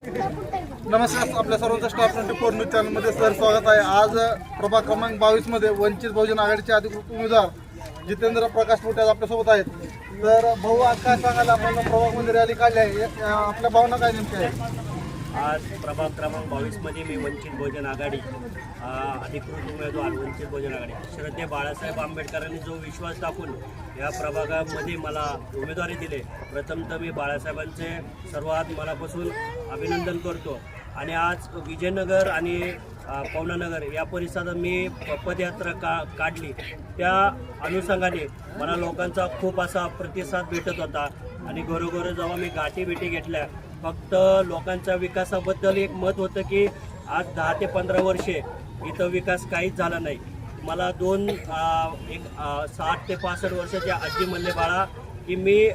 नमस्कार, आपल्या सर्वांचं स्टार 24 न्यूज चॅनलमध्ये सर स्वागत आहे। आज प्रभाग क्रमांक 22 मध्ये वंचित बहुजन आघाडीचे अधिकृत उमेदवार जितेंद्र प्रकाश मोटे आज आपल्यासोबत आहेत। तर भाऊ, आज काय सांगाल, आपण प्रभागमध्ये रॅली काढली आहे, आपल्या भावना काय नेमक्या आहेत? आज प्रभाग क्रमांक 22 मध्ये मी वंचित बहुजन आघाडी अधिकृत उमेदवार वंचित बहुजन आघाडी श्रद्धेय बाळासाहेब आंबेडकरांनी जो विश्वास टाकून या प्रभागामध्ये मला उमेदवारी दिले, प्रथमतः मी बाळासाहेबांचे सर्वात मनापासून अभिनंदन करतो। आणि आज विजयनगर आणि पवनानगर या परिसरात मी पदयात्रा काढली, त्या अनुषंगाने मला लोकांचा खूप असा प्रतिसाद भेटत होता। आणि घरोघर जेव्हा मी गाठीभेटी घेतल्या, फक्त लोकांच्या विकासाबद्दल एक मत होतं की आज 10 ते 15 वर्षे इथं विकास काहीच झाला नाही। मला 60 ते 65 वर्षाच्या आजी म्हणले, बाळा की मी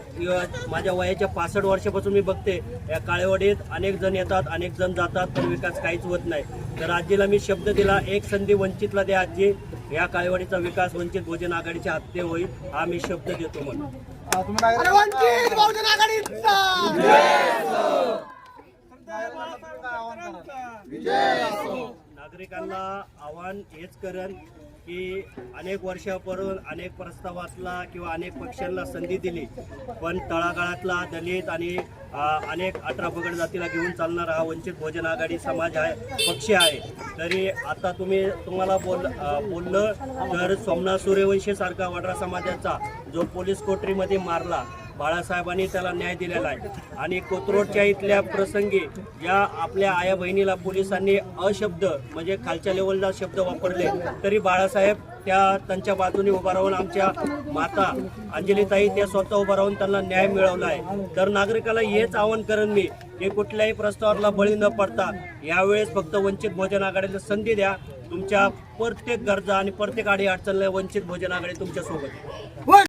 माझ्या वयाच्या 65 वर्षापासून मी बघते या काळेवाडीत अनेक जण येतात, अनेक जण जातात, पण विकास काहीच होत नाही। तर आजीला मी शब्द दिला, एक संधी वंचितला द्या आजी, या काळेवाडीचा विकास वंचित बहुजन आघाडीच्या हाती होईल, हा मी शब्द देतो म्हणून। नागरिकांना आव्हान हेच करेन की अनेक वर्षापासून अनेक प्रस्तावातला किंवा अनेक पक्षांना संधी दिली, पण तळागाळातला दलित आणि अनेक 18 पगड जातीला घेऊन चालणारा हा वंचित बहुजन आघाडी समाज आहे, पक्ष आहे। तरी आता तुम्हाला बोललं तर सोमनाथ सूर्यवंशी सारखा वडरा समाजाचा जो पोलीस कोठडीमध्ये मारला, बाळासाहेबांनी त्याला न्याय दिलेला आहे। आणि कोथरूडच्या इथल्या प्रसंगी या आपल्या आया बहिणीला पोलिसांनी अशब्द म्हणजे खालच्या लेवलला शब्द वापरले, तरी बाळासाहेब त्यांच्या बाजूने उभा राहून, आमच्या माता अंजलीताई त्या स्वतः उभा राहून त्यांना न्याय मिळवला आहे। तर नागरिकाला हेच आवाहन करेन मी की कुठल्याही प्रस्तावाला बळी न पडता यावेळेस फक्त वंचित बहुजन आघाडीला संधी द्या। तुमच्या प्रत्येक गरजा आणि प्रत्येक अडी अडचणीला वंचित बहुजन आघाडी तुमच्या सोबत आहे।